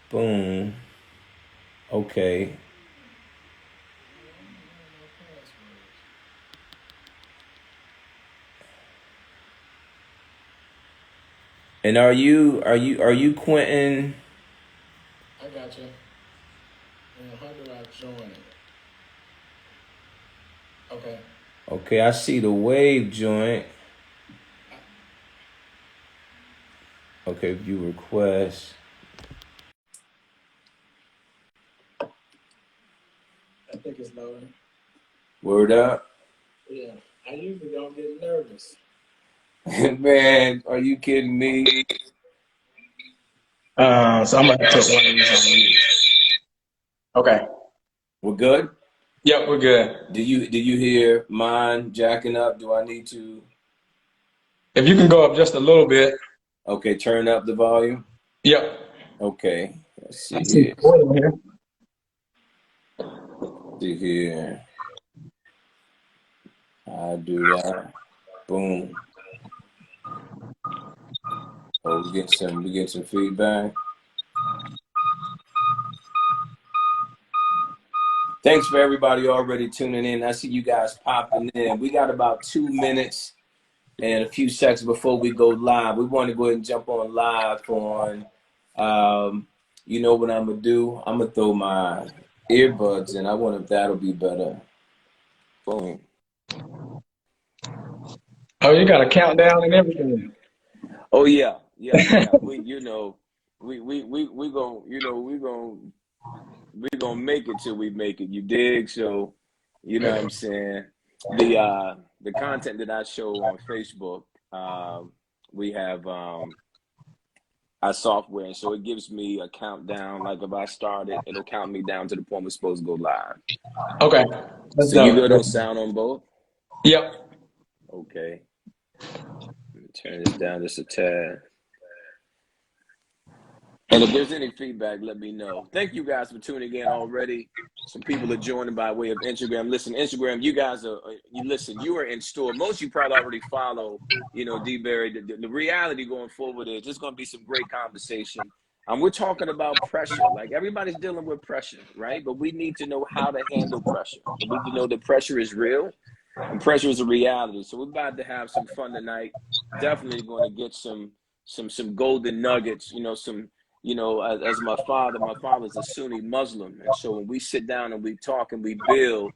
Boom. Okay. And are you Quentin? I got you. And how do I join it? Okay. Okay, I see the wave joint. Okay, view request. I think it's loading. Word up. Yeah. I usually don't get nervous. Man, are you kidding me? So I'm gonna test one of these on mute. Okay. We're good? Yep, we're good. Did you hear mine jacking up? Do I need to? If you can go up just a little bit. Okay, turn up the volume. Yep. Okay, let's I see see here. Gordon here. See here. I do that. Boom. Oh, we get some feedback. Thanks for everybody already tuning in. I see you guys popping in. We got about 2 minutes and a few seconds before we go live. We want to go ahead and jump on live on. You know what I'm gonna do? I'm gonna throw my earbuds in. I wonder if that'll be better. Boom. Oh, you got a countdown and everything. Oh yeah. We going we gonna make it till we make it. You dig? So, you know what I'm saying. The content that I show on Facebook, we have our software, and so it gives me a countdown. Like if I start it, it'll count me down to the point we're supposed to go live. Okay. That's So you good dope. on sound on both? Yep. Okay. Let me turn this down just a tad. And if there's any feedback, let me know. Thank you guys for tuning in already. Some people are joining by way of Instagram. Listen, Instagram, you guys you are in store. Most of you probably already follow, D Berry. The reality going forward is there's going to be some great conversation. We're talking about pressure. Like everybody's dealing with pressure, right? But we need to know how to handle pressure. We need to know that pressure is real and pressure is a reality. So we're about to have some fun tonight. Definitely going to get some golden nuggets, some as my father's a Sunni Muslim. And so when we sit down and we talk and we build,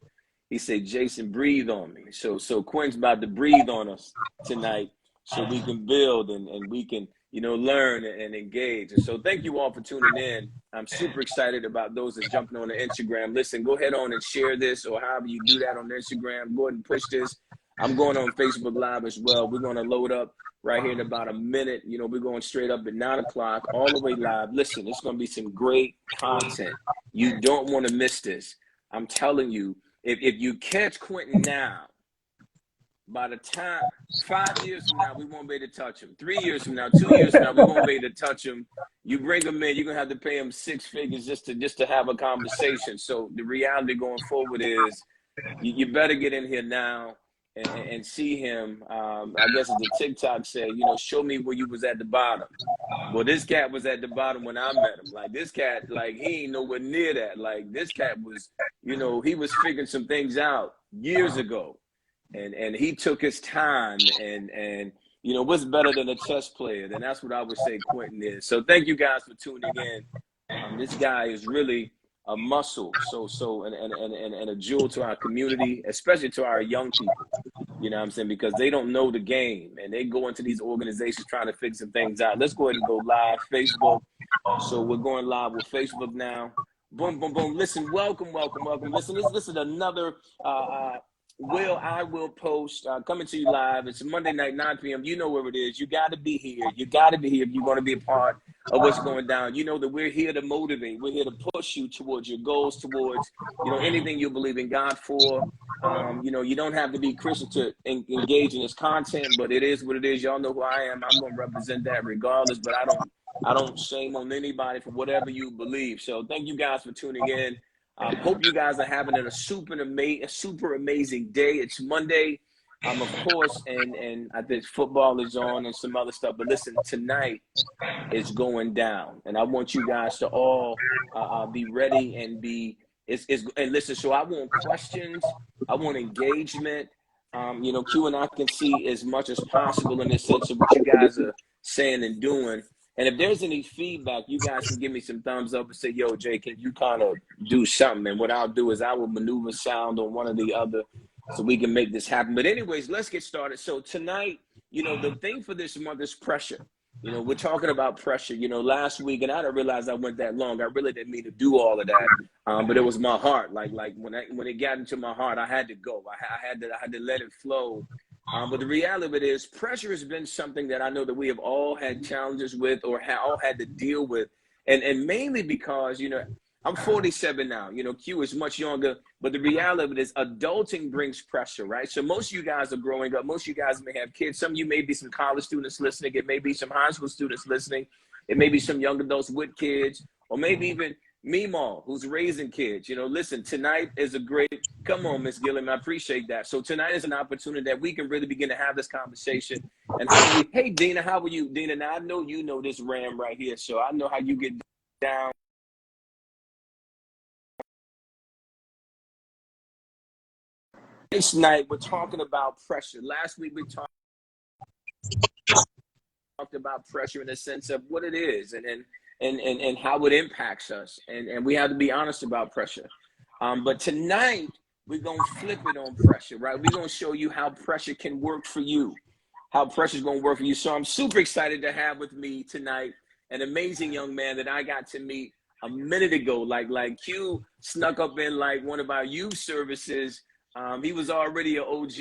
he said, Jason, breathe on me. So Quinn's about to breathe on us tonight so we can build and we can, learn and engage. And so thank you all for tuning in. I'm super excited about those that's jumping on the Instagram. Listen, go ahead on and share this or however you do that on Instagram. Go ahead and push this. I'm going on Facebook Live as well. We're going to load up right here in about a minute. We're going straight up at 9 o'clock, all the way live. Listen, it's going to be some great content. You don't want to miss this. I'm telling you, if you catch Quentin now, by the time 5 years from now, we won't be able to touch him. 3 years from now, 2 years from now, we won't be able to touch him. You bring him in, you're gonna have to pay him six figures just to have a conversation. So the reality going forward is you better get in here now and see him. I guess as the TikTok said, show me where you was at the bottom. Well, this cat was at the bottom when I met him. Like this cat, like he ain't nowhere near that. Like this cat was, he was figuring some things out years ago, and he took his time and what's better than a chess player? Then that's what I would say Quentin is. So thank you guys for tuning in. This guy is really a muscle, and a jewel to our community, especially to our young people. You know what I'm saying? Because they don't know the game and they go into these organizations trying to figure some things out. Let's go ahead and go live, Facebook. So we're going live with Facebook now. Boom, boom, boom. Listen, welcome. Listen, this is another I will post coming to you live. It's Monday night, 9 p.m. You know where it is. You got to be here. You got to be here if you're going to be a part of what's going down. You know that we're here to motivate. We're here to push you towards your goals, towards, anything you believe in God for. You don't have to be Christian to engage in this content, but it is what it is. Y'all know who I am. I'm going to represent that regardless, but I don't shame on anybody for whatever you believe. So thank you guys for tuning in. Hope you guys are having a super amazing day. It's Monday. Of course, and I think football is on and some other stuff. But listen, tonight is going down, and I want you guys to all be ready and be. And listen. So I want questions. I want engagement. Q and I can see as much as possible in the sense of what you guys are saying and doing. And if there's any feedback, you guys can give me some thumbs up and say, "Yo, Jay, can you kind of do something?" And what I'll do is I will maneuver sound on one or the other so we can make this happen. But anyways, let's get started. So tonight, the thing for this month is pressure. We're talking about pressure. Last week, and I didn't realize I went that long. I really didn't mean to do all of that, but it was my heart. Like when it got into my heart, I had to go. I had to let it flow. But the reality of it is, pressure has been something that I know that we have all had challenges with, or all had to deal with, and mainly because I'm 47 now. Q is much younger, but the reality of it is adulting brings pressure, right? So most of you guys are growing up. Most of you guys may have kids. Some of you may be some college students listening. It may be some high school students listening. It may be some young adults with kids, or maybe even Meemaw, who's raising kids. Listen, tonight is a great, come on, Miss Gilliam, I appreciate that. So tonight is an opportunity that we can really begin to have this conversation. And hey, Dina, how are you? Dina, now I know you know this RAM right here, so I know how you get down. This night, we're talking about pressure. Last week, we talked about pressure in the sense of what it is and how it impacts us. And we have to be honest about pressure. But tonight, we're going to flip it on pressure, right? We're going to show you how pressure can work for you, how pressure is going to work for you. So I'm super excited to have with me tonight an amazing young man that I got to meet a minute ago. Like Q snuck up in like one of our youth services. He was already an OG.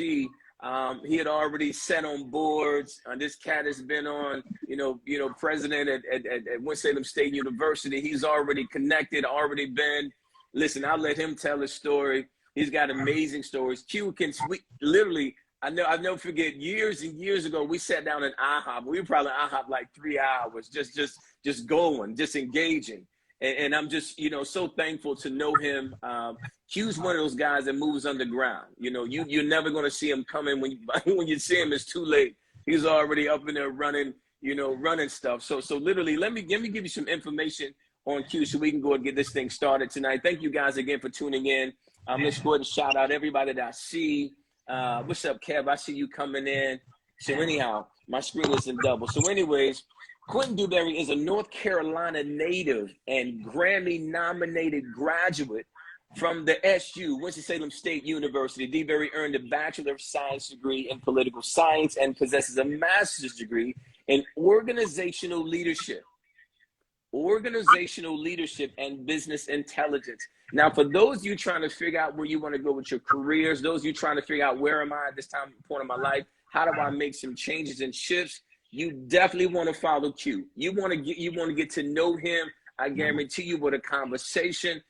He had already sat on boards. This cat has been on, president at Winston-Salem State University. He's already connected, already been. Listen, I'll let him tell his story. He's got amazing stories. Q can literally. I'll never forget. Years and years ago, we sat down in IHOP. We were probably in IHOP like 3 hours, just going, just engaging. And I'm just, so thankful to know him. Q's one of those guys that moves underground. You're never going to see him coming. When you see him, it's too late. He's already up in there running, running stuff. So literally, let me give you some information on Q so we can go and get this thing started tonight. Thank you guys again for tuning in. Let's go ahead and shout out everybody that I see. What's up, Kev? I see you coming in. So anyhow, my screen isn't double. So anyways, Quentin Dewberry is a North Carolina native and Grammy-nominated graduate from the SU, Winston-Salem State University. Dewberry earned a Bachelor of Science degree in political science and possesses a master's degree in organizational leadership and business intelligence. Now, for those of you trying to figure out where you want to go with your careers, those of you trying to figure out where am I at this point in my life, how do I make some changes and shifts, you definitely want to follow Q. You want to get to know him. I guarantee you with a conversation.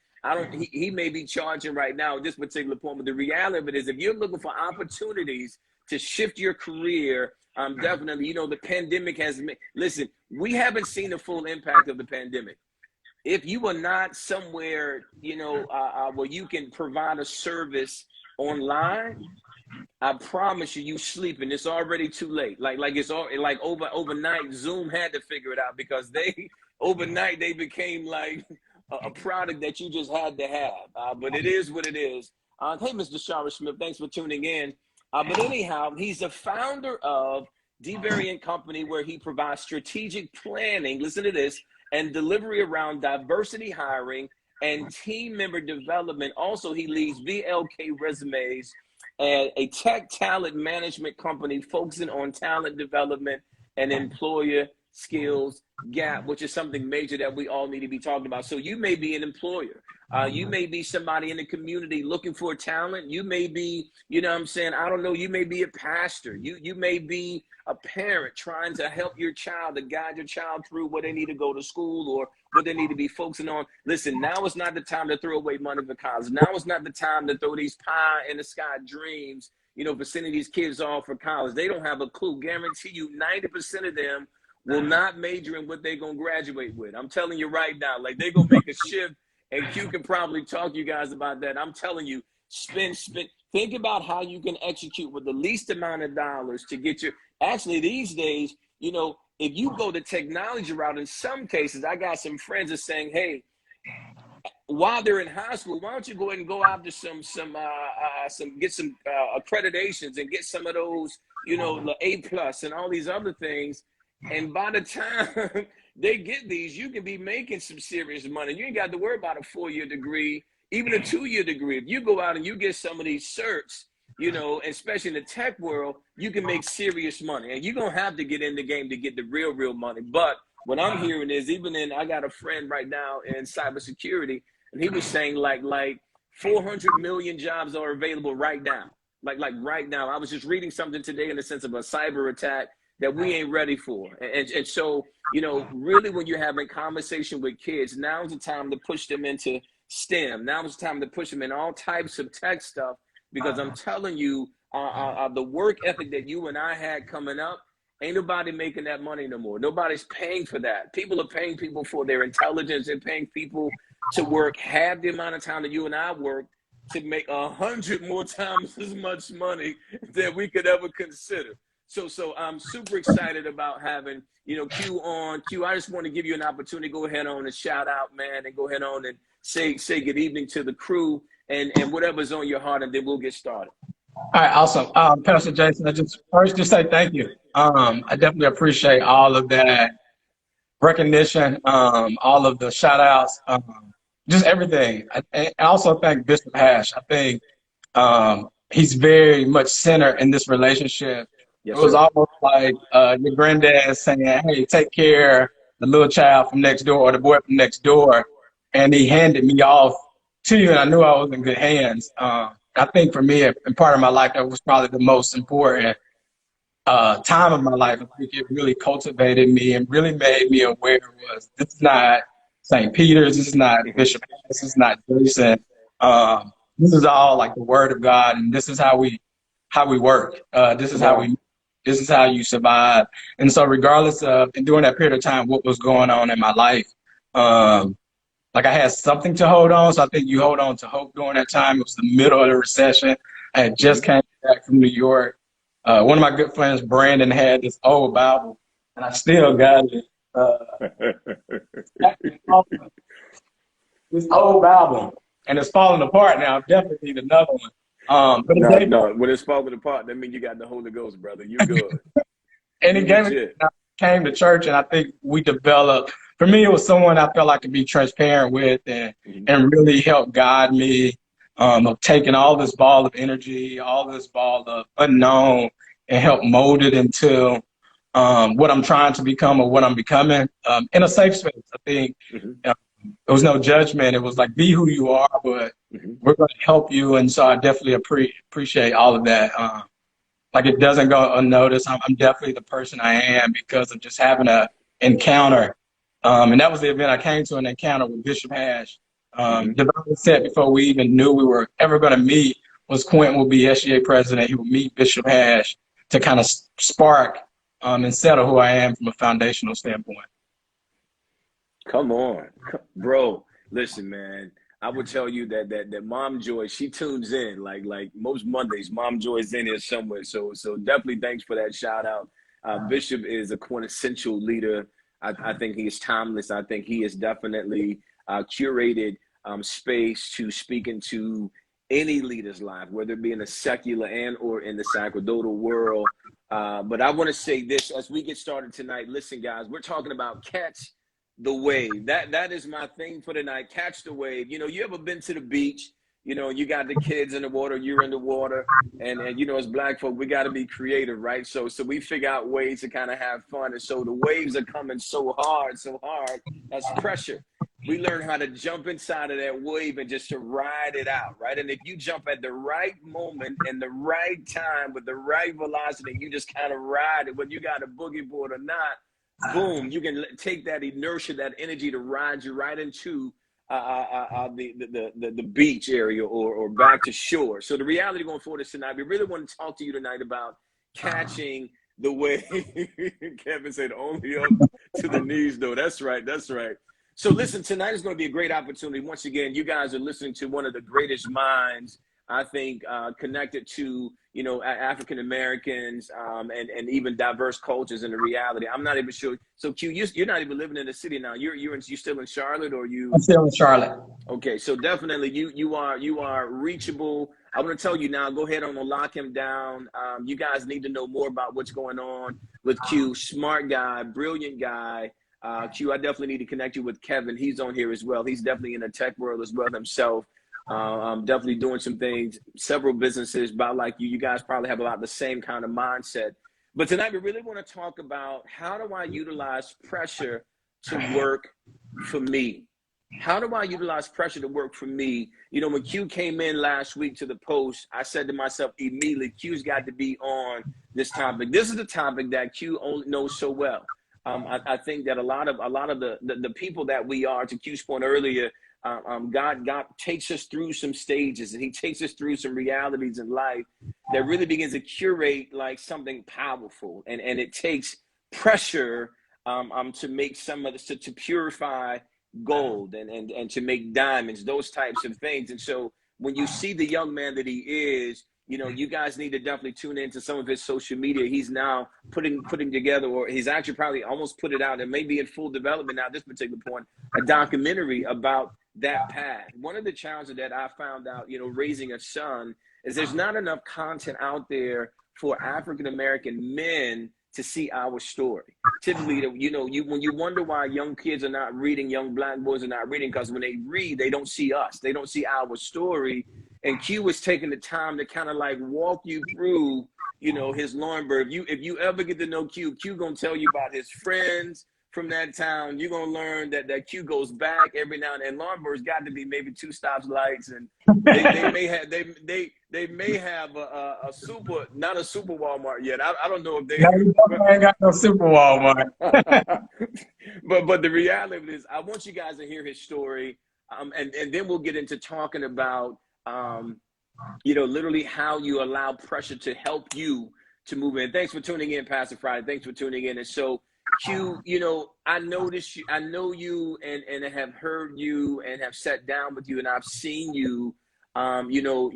He may be charging right now at this particular point, but the reality of it is if you're looking for opportunities to shift your career, definitely, the pandemic listen, we haven't seen the full impact of the pandemic. If you are not somewhere, where you can provide a service online, I promise you sleeping. It's already too late. Overnight, Zoom had to figure it out because overnight they became like a product that you just had to have. But it is what it is. Hey, Mr. Shara Smith, thanks for tuning in. But anyhow, he's the founder of Dewberry & Company, where he provides strategic planning, listen to this, and delivery around diversity hiring and team member development. Also, he leads VLK Resumes, and a tech talent management company focusing on talent development and employer skills gap, which is something major that we all need to be talking about. So you may be an employer. You may be somebody in the community looking for talent. You may be, I don't know, you may be a pastor. You may be a parent trying to help your child, to guide your child through where they need to go to school or what they need to be focusing on. Listen, now is not the time to throw away money for college. Now is not the time to throw these pie in the sky dreams, for sending these kids off for college. They don't have a clue. Guarantee you 90% of them will not major in what they're going to graduate with. I'm telling you right now, like they're going to make a shift, and Q can probably talk to you guys about that. I'm telling you, spend. Think about how you can execute with the least amount of dollars to get your, actually these days, you know, if you go the technology route, in some cases, I got some friends that saying, hey, while they're in high school, why don't you go ahead and go after get some accreditations and get some of those, you know, the A+ and all these other things. And by the time they get these, you can be making some serious money. You ain't got to worry about a 4-year degree, even a 2-year degree. If you go out and you get some of these certs, you know, especially in the tech world, you can make serious money. And you're going to have to get in the game to get the real money. But what I'm hearing is, I got a friend right now in cybersecurity, and he was saying like 400 million jobs are available right now. Like right now. I was just reading something today in the sense of a cyber attack that we ain't ready for. And so, you know, really when you're having conversation with kids, now's the time to push them into STEM. Now's the time to push them in all types of tech stuff, because I'm telling you, the work ethic that you and I had coming up, ain't nobody making that money no more. Nobody's paying for that. People are paying people for their intelligence. They're paying people to work half the amount of time that you and I work to make 100 more times as much money than we could ever consider. So I'm super excited about having, you know, Q on. Q, I just want to give you an opportunity to go ahead on and shout out, man, and go ahead on and say good evening to the crew and whatever's on your heart, and then we'll get started. All right, awesome. Pastor Jason, I just say thank you. I definitely appreciate all of that recognition, all of the shout outs, just everything. I also thank Bishop Hash. I think he's very much center in this relationship. Yes, it was almost like your granddad saying, hey, take care of the little child from next door or the boy from next door. And he handed me off to you, and I knew I was in good hands. I think for me, in part of my life, that was probably the most important time of my life. I think it really cultivated me and really made me aware was this is not St. Peter's, this is not Bishop, this is not Jason. This is all like the Word of God, and this is how we work. This is how you survive. And so, regardless of, and during that period of time, what was going on in my life, like I had something to hold on. So I think you hold on to hope during that time. It was the middle of the recession. I had just came back from New York. One of my good friends, Brandon, had this old Bible, and I still got it. This old Bible, and it's falling apart now. I definitely need another one. But no, when it's falling apart, that means you got the Holy Ghost, brother. You good. And it gave me, I came to church, and I think we developed. For me, it was someone I felt I could be transparent with and really help guide me of taking all this ball of energy, all this ball of unknown, and help mold it into what I'm trying to become or what I'm becoming in a safe space. I think there was no judgment. It was like, be who you are, but we're going to help you. And so I definitely appreciate all of that. Like it doesn't go unnoticed. I'm definitely the person I am because of just having an encounter. And that was the event I came to, an encounter with Bishop Hash. Development said before we even knew we were ever going to meet was Quentin will be SGA president. He would meet Bishop Hash to kind of spark and settle who I am from a foundational standpoint. Come on, bro. Listen, man. I would tell you that Mom Joy, she tunes in like most Mondays. Mom Joy's in here somewhere. So definitely thanks for that shout out. Bishop is a quintessential leader. I think he is timeless. I think he is definitely curated space to speak into any leader's life, whether it be in the secular and or in the sacerdotal world. But I want to say this as we get started tonight. Listen, guys, we're talking about catch the wave. That is my thing for tonight. Catch the wave. You know, you ever been to the beach? You know, you got the kids in the water, you're in the water, and you know, as Black folk, we got to be creative, right? So we figure out ways to kind of have fun. And so the waves are coming so hard, that's pressure. We learn how to jump inside of that wave and just to ride it out, right? And if you jump at the right moment and the right time with the right velocity, you just kind of ride it, whether you got a boogie board or not, boom, you can take that inertia, that energy to ride you right into the beach area or back to shore. So the reality going forward is tonight, we really want to talk to you tonight about catching the wave. Kevin said only up to the knees, though. That's right. So listen, tonight is going to be a great opportunity. Once again, you guys are listening to one of the greatest minds I think connected to, you know, African Americans and even diverse cultures in the reality. I'm not even sure. So Q, you're not even living in the city now. You still in Charlotte, or you? I'm still in Charlotte. Okay, so definitely you are reachable. I'm gonna tell you now. Go ahead and lock him down. You guys need to know more about what's going on with Q. Smart guy, brilliant guy. Q, I definitely need to connect you with Kevin. He's on here as well. He's definitely in the tech world as well himself. Definitely doing some things, several businesses, about like you. You guys probably have a lot of the same kind of mindset. But tonight we really want to talk about, how do I utilize pressure to work for me? How do I utilize pressure to work for me? You know, when Q came in last week to the post, I said to myself immediately, Q's got to be on this topic. This is a topic that Q only knows so well. I think that a lot of the people that we are, to Q's point earlier, God takes us through some stages, and he takes us through some realities in life that really begins to curate like something powerful. And it takes pressure to make some of this, to purify gold and to make diamonds, those types of things. And so when you see the young man that he is, you know, you guys need to definitely tune into some of his social media. He's now putting together, or he's actually probably almost put it out, and maybe in full development now at this particular point, a documentary about that path. One of the challenges that I found out, you know, raising a son, is there's not enough content out there for African American men to see our story. Typically, you know, when you wonder why young kids are not reading, young Black boys are not reading, because when they read, they don't see us, they don't see our story. And Q was taking the time to kind of like walk you through, you know, his Laurinburg. If you ever get to know Q gonna tell you about his friends from that town. You're gonna learn that Q goes back every now and then. Laurinburg's got to be maybe 2 stops lights, and they may have a super, not a super Walmart yet. I don't know if they. No, I ain't got no super Walmart. but the reality of it is, I want you guys to hear his story, and then we'll get into talking about you know, literally how you allow pressure to help you to move in. Thanks for tuning in, Pastor Friday. Thanks for tuning in. And so, Q, you know, I noticed you, I know you, and have heard you, and have sat down with you, and I've seen you. You know,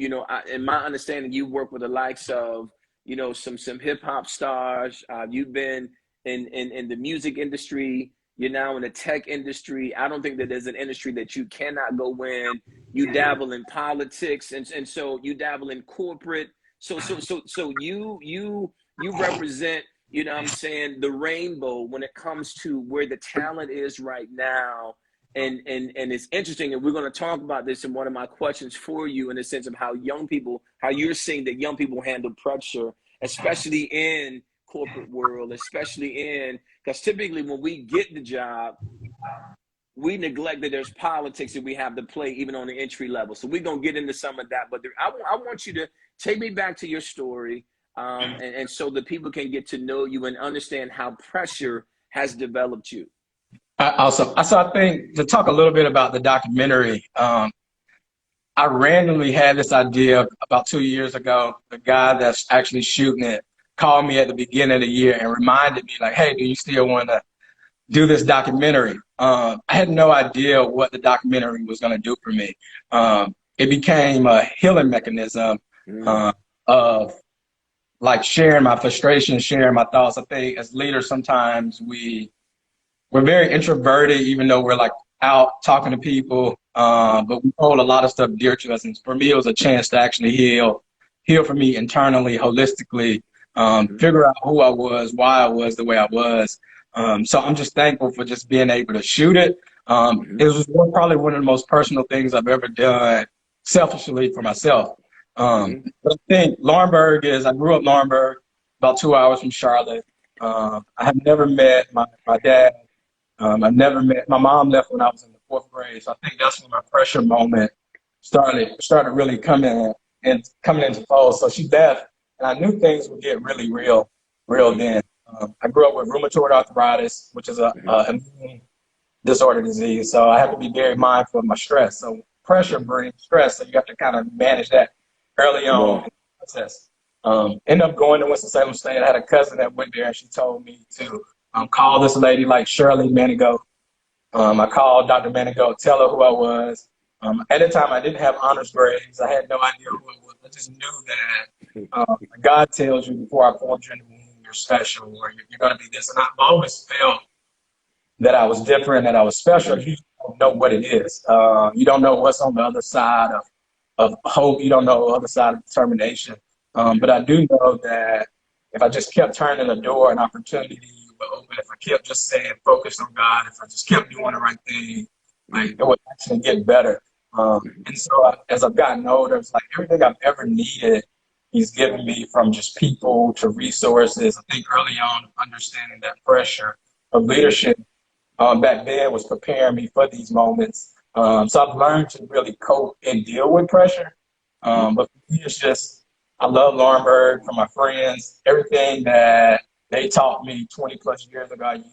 in my understanding, you work with the likes of, you know, some hip hop stars. You've been in the music industry. You're now in the tech industry. I don't think that there's an industry that you cannot go in. You dabble in politics, and so you dabble in corporate. So you represent, you know what I'm saying, the rainbow when it comes to where the talent is right now. And it's interesting, and we're going to talk about this in one of my questions for you, in the sense of how you're seeing that young people handle pressure, especially in corporate world, especially because typically when we get the job, we neglect that there's politics that we have to play even on the entry level. So we're going to get into some of that, but I want you to take me back to your story, and so that people can get to know you and understand how pressure has developed you. Awesome. So I think, to talk a little bit about the documentary, I randomly had this idea about 2 years ago. The guy that's actually shooting it called me at the beginning of the year and reminded me, like, hey, do you still want to do this documentary? I had no idea what the documentary was going to do for me. It became a healing mechanism of like sharing my frustration, sharing my thoughts. I think as leaders, sometimes we're very introverted, even though we're like out talking to people, but we hold a lot of stuff dear to us. And for me, it was a chance to actually heal for me internally, holistically, figure out who I was, why I was the way I was. So I'm just thankful for just being able to shoot it. It was probably one of the most personal things I've ever done selfishly for myself. But I think Laurinburg I grew up in Laurinburg, about 2 hours from Charlotte. I have never met my dad. I've never met, my mom left when I was in the 4th grade. So I think that's when my pressure moment started really coming into fold. So she left, and I knew things would get really real then. I grew up with rheumatoid arthritis, which is a immune disorder disease. So I have to be very mindful of my stress. So pressure brings stress, so you have to kind of manage that early on in the process. Ended up going to Winston-Salem State. I had a cousin that went there, and she told me to call this lady like Shirley Manigault. I called Dr. Manigault, tell her who I was. At the time, I didn't have honors grades. I had no idea who it was. I just knew that God tells you before I formed you in the womb, you're special, or you're going to be this. And I've always felt that I was different, that I was special. You don't know what it is. You don't know what's on the other side of hope. You don't know the other side of determination. But I do know that if I just kept turning the door, an opportunity would open. If I kept just saying focus on God, if I just kept doing the right thing, like it would actually get better. And so as I've gotten older, it's like everything I've ever needed, He's given me, from just people to resources. I think early on, understanding that pressure of leadership back then was preparing me for these moments. So I've learned to really cope and deal with pressure. But for me, it's just, I love Laurinburg, from my friends. Everything that they taught me 20 plus years ago, I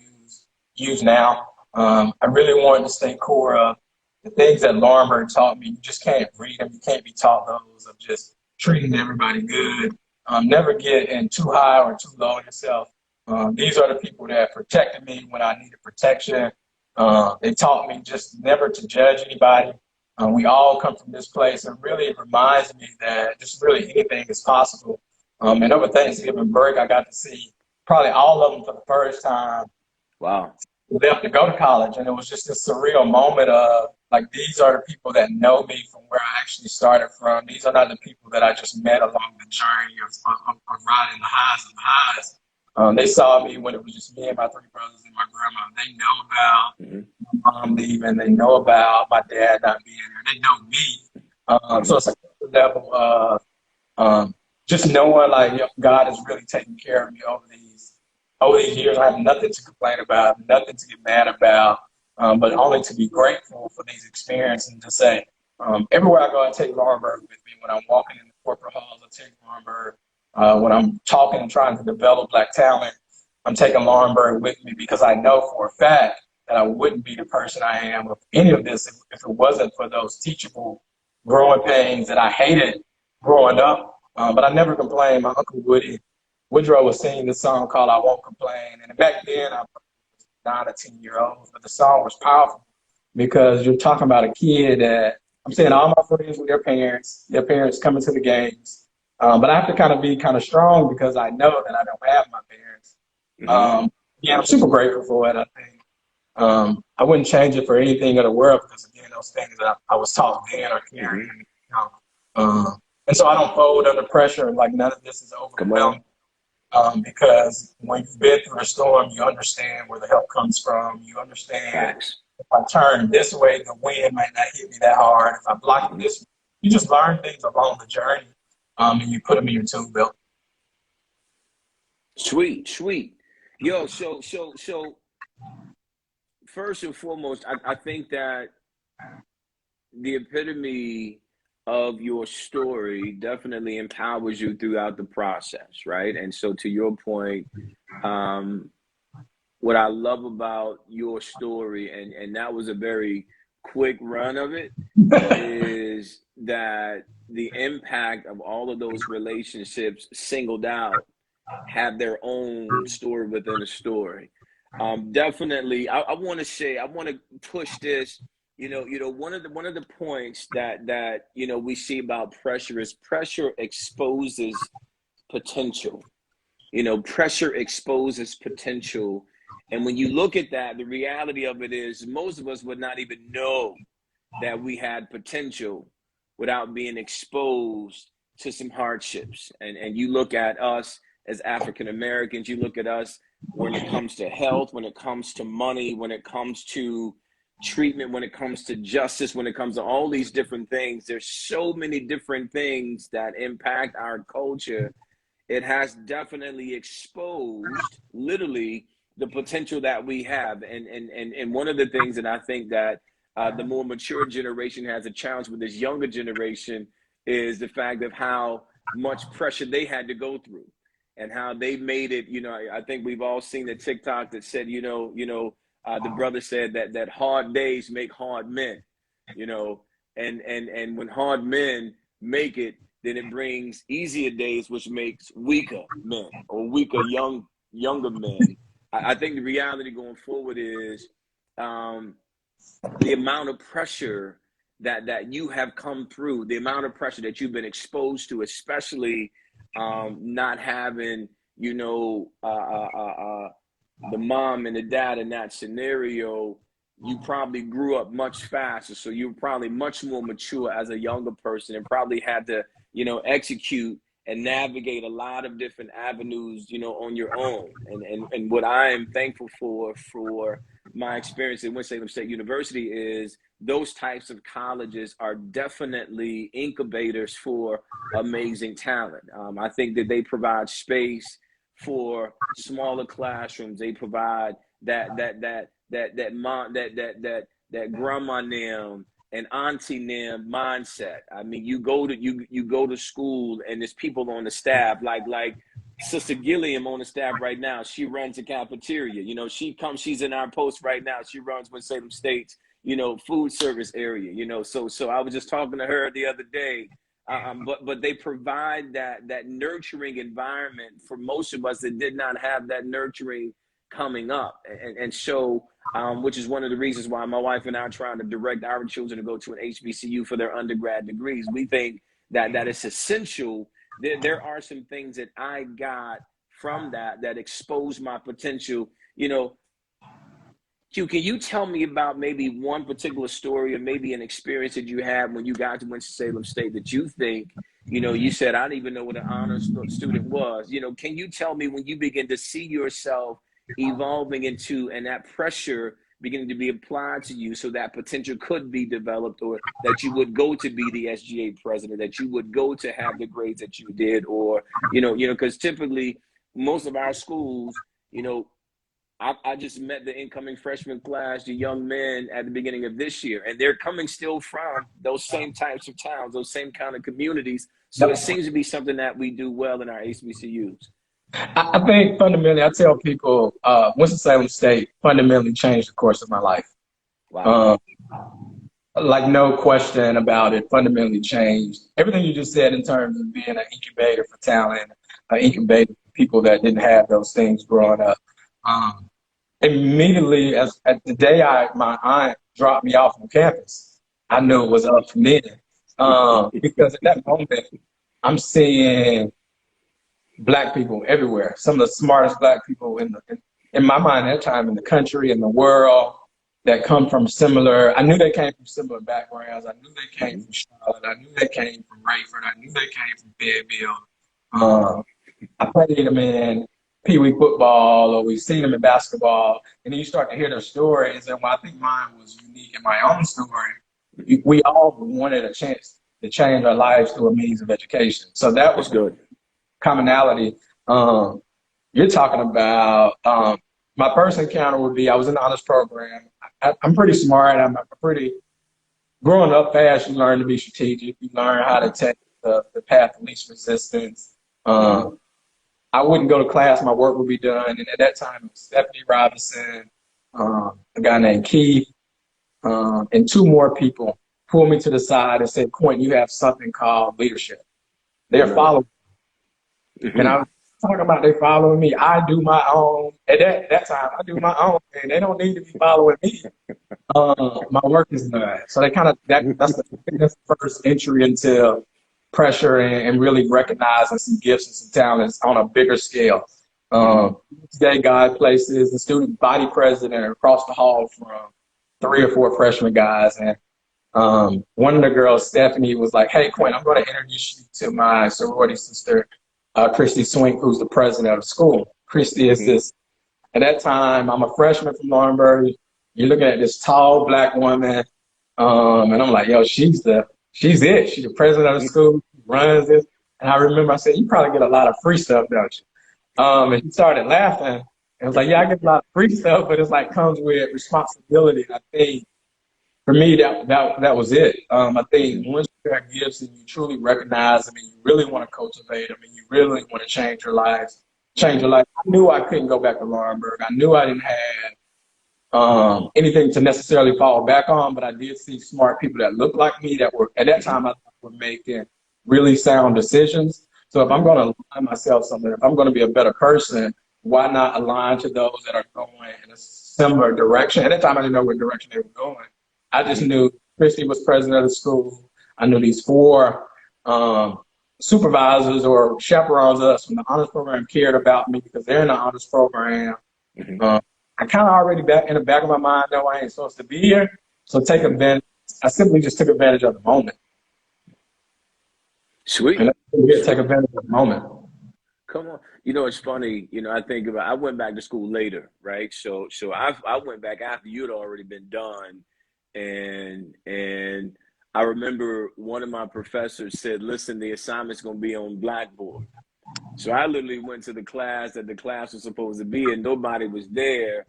use now. I really wanted to stay core of the things that Laurinburg taught me. You just can't read them. You can't be taught those, of just treating everybody good. Never getting too high or too low on yourself. These are the people that protected me when I needed protection. They taught me just never to judge anybody. We all come from this place, and really it reminds me that just really anything is possible. And over Thanksgiving break, I got to see probably all of them for the first time. Wow. Left to go to college, and it was just a surreal moment of, like, these are the people that know me from where I actually started from. These are not the people that I just met along the journey of riding the highs and highs. They saw me when it was just me and my three brothers and my grandma. They know about my mom leaving. They know about my dad not being there. They know me. So it's a level of just knowing, like, God is really taking care of me over these years. I have nothing to complain about, nothing to get mad about, but only to be grateful for these experiences, and to say, everywhere I go, I take Laurinburg with me. When I'm walking in the corporate halls, I take Laurinburg. When I'm talking and trying to develop Black talent, I'm taking Laurinburg with me, because I know for a fact that I wouldn't be the person I am with any of this if it wasn't for those teachable growing pains that I hated growing up. But I never complained. My Uncle Woodrow was singing this song called "I Won't Complain." And back then, I was 9 or 10-year-old, but the song was powerful, because you're talking about a kid that, I'm saying, all my friends with their parents coming to the games. But I have to kind of be kind of strong, because I know that I don't have my parents. Yeah, I'm super grateful for it, I think. I wouldn't change it for anything in the world, because, again, those things that I was taught then are carrying me. And so I don't fold under pressure, and like none of this is overwhelming. Because when you've been through a storm, you understand where the help comes from. You understand if I turn this way, the wind might not hit me that hard. If I block it this way, you just learn things along the journey, and you put them in your tool belt. Sweet. Yo, so first and foremost, I think that the epitome of your story definitely empowers you throughout the process, right? And so, to your point, what I love about your story, and that was a very quick run of it, is that the impact of all of those relationships singled out have their own story within a story. Definitely, I want to push this. One of the points that we see about pressure is pressure exposes potential. Pressure exposes potential. And when you look at that, the reality of it is most of us would not even know that we had potential without being exposed to some hardships. And you look at us as African Americans, you look at us when it comes to health, when it comes to money, when it comes to treatment, when it comes to justice, when it comes to all these different things. There's so many different things that impact our culture. It has definitely exposed, literally, the potential that we have. And one of the things that I think that the more mature generation has a challenge with this younger generation is the fact of how much pressure they had to go through and how they made it. I think we've all seen the TikTok that said, the brother said that hard days make hard men, and when hard men make it, then it brings easier days, which makes weaker men or weaker younger men. I think the reality going forward is the amount of pressure that you have come through, the amount of pressure that you've been exposed to, especially not having, you know, the mom and the dad in that scenario. You probably grew up much faster, so you're probably much more mature as a younger person, and probably had to, you know, execute and navigate a lot of different avenues, you know, on your own. And what I am thankful for my experience at Winston-Salem State University is those types of colleges are definitely incubators for amazing talent. I think that they provide space for smaller classrooms. They provide that grandma nam and auntie nam mindset. I mean, you go to school and there's people on the staff like Sister Gilliam on the staff right now. She runs the cafeteria. You know, she's in our post right now. She runs Winston-Salem State's, you know, food service area. You know, so I was just talking to her the other day. But they provide that nurturing environment for most of us that did not have that nurturing coming up, and so which is one of the reasons why my wife and I are trying to direct our children to go to an HBCU for their undergrad degrees. We think that it's essential. There are some things that I got from that exposed my potential. You know, Q, can you tell me about maybe one particular story or maybe an experience that you had when you got to Winston-Salem State that you think, you know, you said, I didn't even know what an honors student was. You know, can you tell me when you begin to see yourself evolving into, and that pressure beginning to be applied to you so that potential could be developed, or that you would go to be the SGA president, that you would go to have the grades that you did, or, you know, because typically most of our schools, you know, I just met the incoming freshman class, the young men at the beginning of this year, and they're coming still from those same types of towns, those same kind of communities. So it seems to be something that we do well in our HBCUs. I think fundamentally, I tell people, Winston-Salem State fundamentally changed the course of my life. Wow. Like, no question about it, fundamentally changed. Everything you just said in terms of being an incubator for talent, an incubator for people that didn't have those things growing up. Immediately, at the day my aunt dropped me off on campus, I knew it was up for me. Because at that moment, I'm seeing Black people everywhere. Some of the smartest Black people in my mind at that time in the country, in the world, that come from similar. I knew they came from similar backgrounds. I knew they came from Charlotte. I knew they came from Rayford. I knew they came from Fayetteville. I played them in Pee Wee football, or we've seen them in basketball, and then you start to hear their stories. And while I think mine was unique in my own story, we all wanted a chance to change our lives through a means of education. So that was good. Commonality. You're talking about my first encounter would be I was in the honors program. I'm pretty smart. I'm pretty growing up fast. You learn to be strategic. You learn how to take the path of least resistance. I wouldn't go to class. My work would be done. And at that time, it was Stephanie Robinson, a guy named Keith, and two more people pulled me to the side and said, Quentin, you have something called leadership. They're following. And I was talking about they following me. I do my own. At that time, I do my own, and they don't need to be following me. My work is done. So they kind of that's the first entry into pressure and really recognizing some gifts and some talents on a bigger scale. Today, God places the student body president across the hall from 3 or 4 freshman guys, and one of the girls, Stephanie, was like, "Hey, Quinn, I'm going to introduce you to my sorority sister, Christy Swink, who's the president of the school." Christy is this. At that time, I'm a freshman from Laurinburg. You're looking at this tall Black woman, and I'm like, "Yo, she's it. She's the president of the school. She runs this." And I remember I said, "You probably get a lot of free stuff, don't you?" And she started laughing. And I was like, "Yeah, I get a lot of free stuff, but it's like comes with responsibility." And I think for me, that was it. I think once you have gifts and you truly recognize them and you really want to cultivate them and you really want to change your life. I knew I couldn't go back to Laurinburg. I knew I didn't have anything to necessarily fall back on, but I did see smart people that looked like me that were, at that time, I thought were making really sound decisions. So if I'm going to align myself something, if I'm going to be a better person, why not align to those that are going in a similar direction? At that time, I didn't know what direction they were going. I just knew Christy was president of the school. I knew these four supervisors or chaperones of us from the honors program cared about me because they're in the honors program. I kind of already in the back of my mind know I ain't supposed to be here. So I simply just took advantage of the moment. Sweet. And take advantage of the moment. Come on. You know, it's funny, you know, I went back to school later, right? So I went back after you'd already been done. And I remember one of my professors said, listen, the assignment's going to be on Blackboard. So I literally went to the class that the class was supposed to be and nobody was there.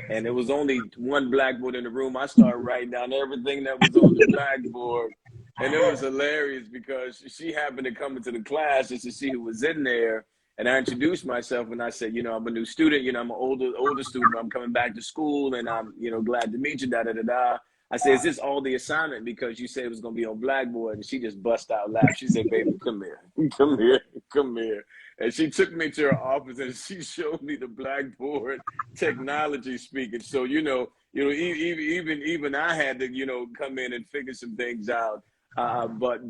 And there was only one blackboard in the room. I started writing down everything that was on the blackboard. And it was hilarious because she happened to come into the class just to see who was in there. And I introduced myself and I said, you know, I'm a new student, you know, I'm an older student. I'm coming back to school and I'm, you know, glad to meet you, da-da-da-da. I said, is this all the assignment? Because you said it was going to be on Blackboard. And she just bust out laughing. She said, baby, come here. And she took me to her office and she showed me the Blackboard technology speaking. So, you know, even I had to, you know, come in and figure some things out. But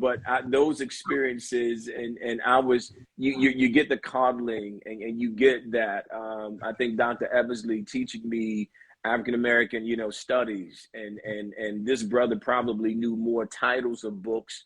those experiences and I was, you get the coddling and you get that. I think Dr. Eversley teaching me African-American, you know, studies and this brother probably knew more titles of books,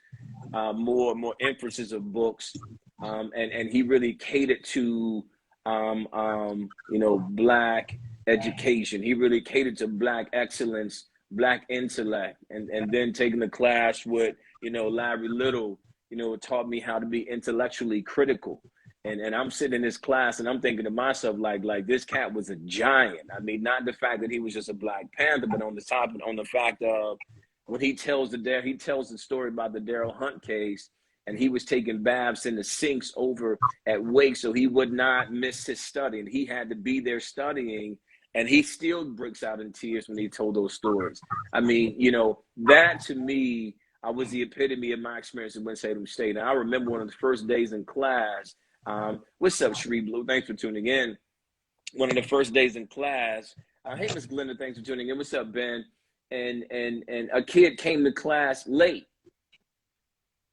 more emphasis of books. And he really catered to, you know, Black education. He really catered to Black excellence, Black intellect, and then taking the class with, you know, Larry Little, you know, it taught me how to be intellectually critical. And I'm sitting in this class and I'm thinking to myself, like this cat was a giant. I mean, not the fact that he was just a Black Panther, but on the fact of when he tells the story about the Daryl Hunt case, and he was taking baths in the sinks over at Wake so he would not miss his study. And he had to be there studying. And he still breaks out in tears when he told those stories. I mean, you know, that to me, was the epitome of my experience at Winston-Salem State. And I remember one of the first days in class. What's up, Sheree Blue? Thanks for tuning in. One of the first days in class. Hey, Miss Glenda, thanks for tuning in. What's up, Ben? And a kid came to class late.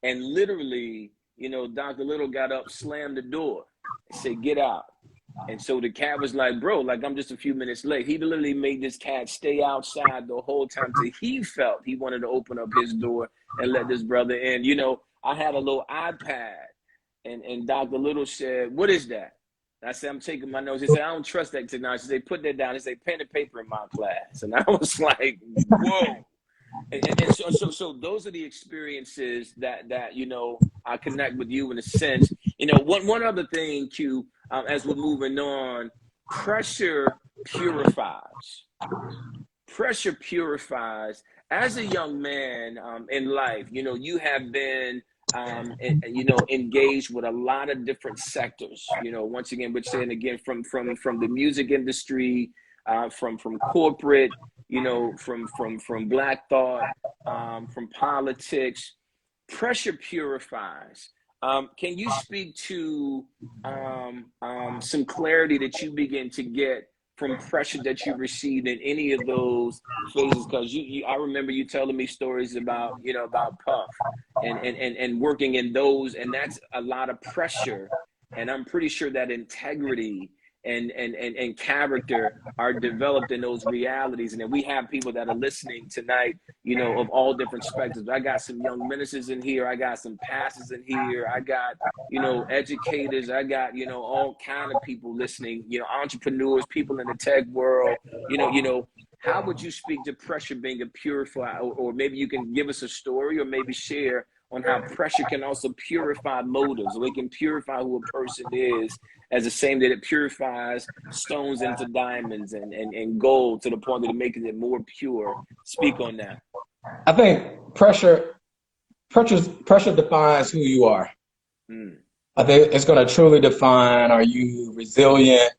And literally, you know, Dr. Little got up, slammed the door, and said, get out. And so the cat was like, bro, like I'm just a few minutes late. He literally made this cat stay outside the whole time till he felt he wanted to open up his door and let this brother in. You know, I had a little iPad and Dr. Little said, what is that? I said, I'm taking my notes. He said, I don't trust that technology. He said, put that down. He said, pen and paper in my class. And I was like, whoa. And so those are the experiences that you know, I connect with you in a sense. You know, one other thing, Q, as we're moving on, pressure purifies. Pressure purifies. As a young man in life, you know, you have been, you know, engaged with a lot of different sectors. You know, once again, we're saying again from the music industry, from corporate, you know, from Black thought, from politics. Pressure purifies. Can you speak to some clarity that you begin to get from pressure that you received in any of those phases? Because I remember you telling me stories about, you know, about Puff and working in those, and that's a lot of pressure. And I'm pretty sure that integrity and character are developed in those realities. And then we have people that are listening tonight, you know, of all different spectrums. I got some young ministers in here. I got some pastors in here. I got, you know, educators. I got, you know, all kind of people listening, you know, entrepreneurs, people in the tech world, you know, how would you speak to pressure being a purifier? Or maybe you can give us a story or maybe share on how pressure can also purify motives, or it can purify who a person is, as the same that it purifies stones into diamonds and gold to the point that it makes it more pure. Speak on that. I think pressure defines who you are. I think it's going to truly define, are you resilient?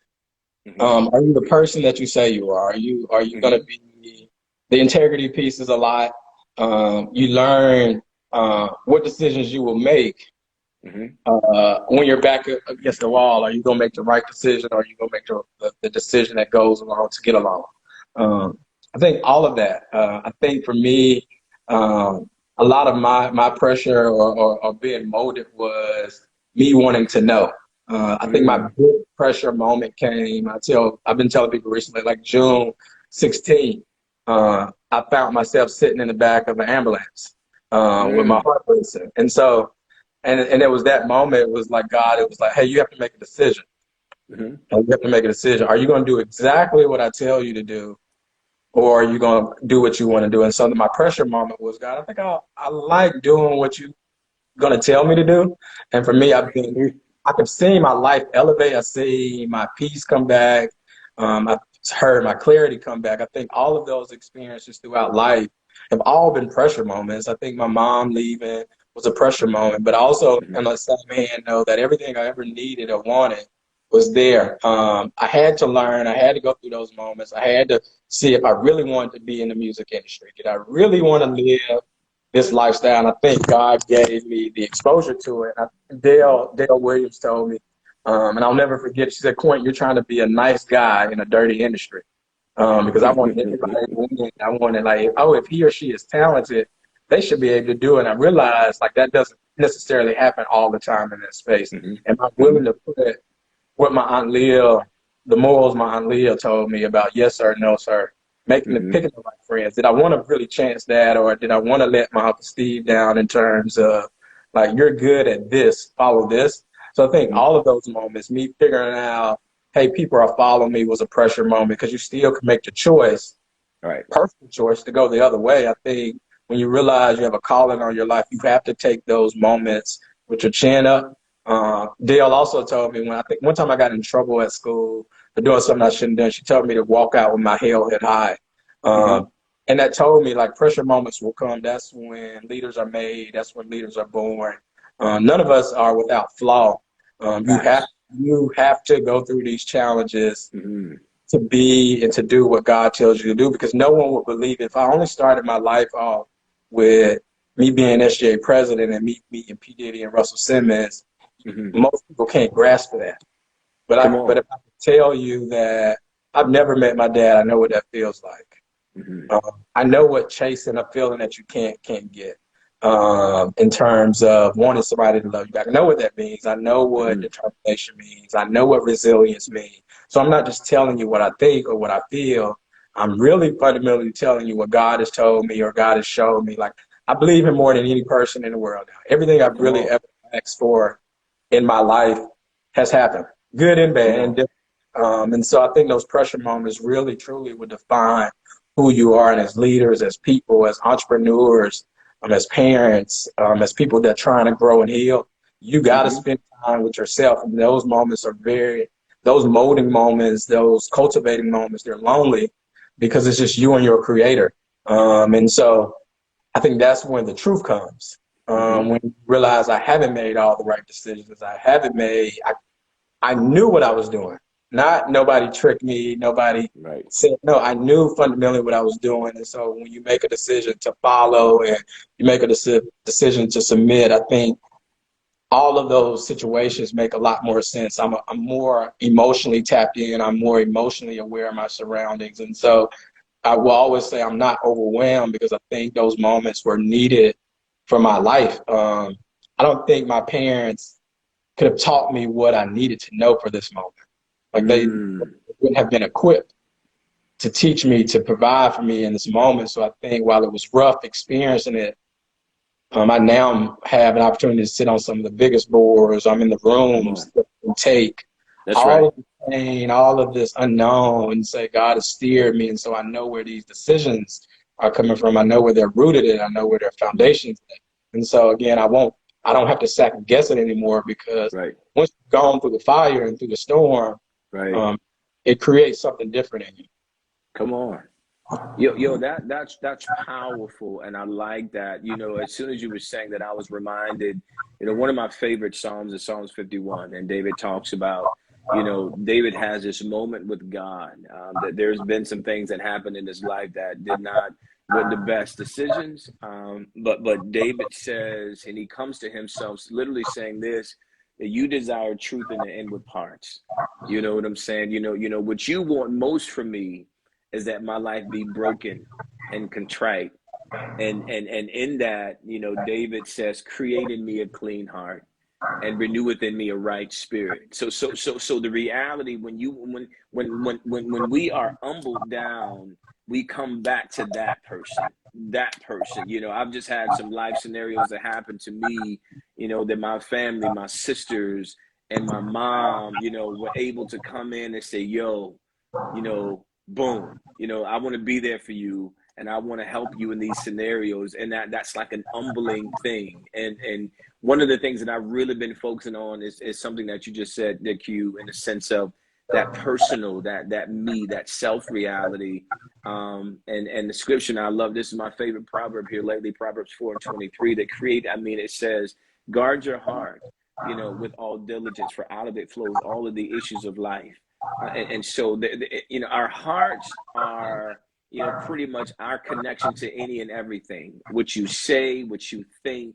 Are you the person that you say you are? Are you going to be, the integrity piece is a lot. You learn what decisions you will make when you're back against the wall. Are you going to make the right decision, or are you going to make the decision that goes along to get along? I think all of that. I think for me, a lot of my pressure or being molded was me wanting to know. I think my Mm. big pressure moment came, I've been telling people recently, like June 16th, I found myself sitting in the back of an ambulance with my Mm. heart racing. And so, and it was that moment, it was like God, it was like, hey, you have to make a decision. Mm-hmm. You have to make a decision. Are you going to do exactly what I tell you to do? Or are you going to do what you want to do? And so my pressure moment was, God, I think I like doing what you're going to tell me to do. And for me, I could see my life elevate. I see my peace come back. I heard my clarity come back. I think all of those experiences throughout life have all been pressure moments. I think my mom leaving was a pressure moment, but also Mm-hmm. on the same hand, know that everything I ever needed or wanted was there. I had to learn. I had to go through those moments. I had to see if I really wanted to be in the music industry. Did I really want to live this lifestyle? And I think God gave me the exposure to it. Dale Williams told me, and I'll never forget, she said, Quint, you're trying to be a nice guy in a dirty industry. Because I wanted everybody to win. I wanted, like, oh, if he or she is talented, they should be able to do it. And I realized, like, that doesn't necessarily happen all the time in that space. Mm-hmm. Am I willing to put what my Aunt Leah, the morals my Aunt Leah told me about yes sir, no sir, Mm-hmm. picking the right friends? Did I want to really chance that, or did I want to let my Uncle Steve down in terms of, like, you're good at this, follow this? So I think Mm-hmm. all of those moments, me figuring out, hey, people are following me, was a pressure moment, because you still can make the choice, All right. personal choice, to go the other way. I think when you realize you have a calling on your life, you have to take those moments with your chin up. Dale also told me, when I think one time I got in trouble at school for doing something I shouldn't have done, she told me to walk out with my head held high. Mm-hmm. And that told me, like, pressure moments will come. That's when leaders are made. That's when leaders are born. None of us are without flaw. You have Facts. you have to go through these challenges Mm-hmm. to be and to do what God tells you to do, because no one would believe it. If I only started my life off with me being SGA president and me meeting P. Diddy and Russell Simmons, Mm-hmm. most people can't grasp that. Come But on. if I could tell you that I've never met my dad, I know what that feels like. Mm-hmm. I know what chasing a feeling that you can't get. In terms of wanting somebody to love you back, I know what that means. I know what Mm-hmm. determination means. I know what resilience means. So I'm not just telling you what I think or what I feel. I'm really fundamentally telling you what God has told me or God has shown me. Like, I believe him more than any person in the world now. Everything I've Come really on. ever asked for in my life has happened, good and Come bad and on. different. And so I think those pressure moments really, truly would define who you are, and as leaders, as people, as entrepreneurs, as parents, as people that are trying to grow and heal. You got to Mm-hmm. spend time with yourself. And those moments are those molding moments, those cultivating moments, they're lonely because it's just you and your creator. And so I think that's when the truth comes. Mm-hmm. When you realize I haven't made all the right decisions. I knew what I was doing. Not nobody tricked me. Nobody Right. said no. I knew fundamentally what I was doing. And so when you make a decision to follow and you make a decision to submit, I think all of those situations make a lot more sense. I'm more emotionally tapped in. I'm more emotionally aware of my surroundings. And so I will always say I'm not overwhelmed, because I think those moments were needed for my life. I don't think my parents could have taught me what I needed to know for this moment. Like, they Mm. wouldn't have been equipped to teach me, to provide for me in this moment. So I think while it was rough experiencing it, I now have an opportunity to sit on some of the biggest boards. I'm in the Come rooms on. that can take That's all right. of the pain, all of this unknown, and say, God has steered me. And so I know where these decisions are coming from. I know where they're rooted in. I know where their foundations are. And so again, I don't have to second guess it anymore, because Right. once you've gone through the fire and through the storm, Right. um, it creates something different in you. Come on. Yo, that's powerful, and I like that. As soon as you were saying that, I was reminded. One of my favorite psalms is Psalms 51, and David talks about. David has this moment with God. That there's been some things that happened in his life that did not weren't the best decisions. But David says, and he comes to himself, literally saying this: that you desire truth in the inward parts. You know what I'm saying? What you want most from me is that my life be broken and contrite And in that, you know, David says, create in me a clean heart and renew within me a right spirit. So the reality, when we are humbled down, we come back to that person. You know, I've just had some life scenarios that happened to me, you know, that my family, my sisters and my mom, you know, were able to come in and say, yo, you know, boom, you know, I want to be there for you and I want to help you in these scenarios. And that's like an humbling thing. And one of the things that I've really been focusing on is something that you just said, Nick, you, in the sense of that personal, that me, that self reality. And the scripture, and I love, this is my favorite proverb here lately, Proverbs 4:23, that it says, guard your heart, you know, with all diligence, for out of it flows all of the issues of life. And so, you know, our hearts are, you know, pretty much our connection to any and everything. What you say, what you think,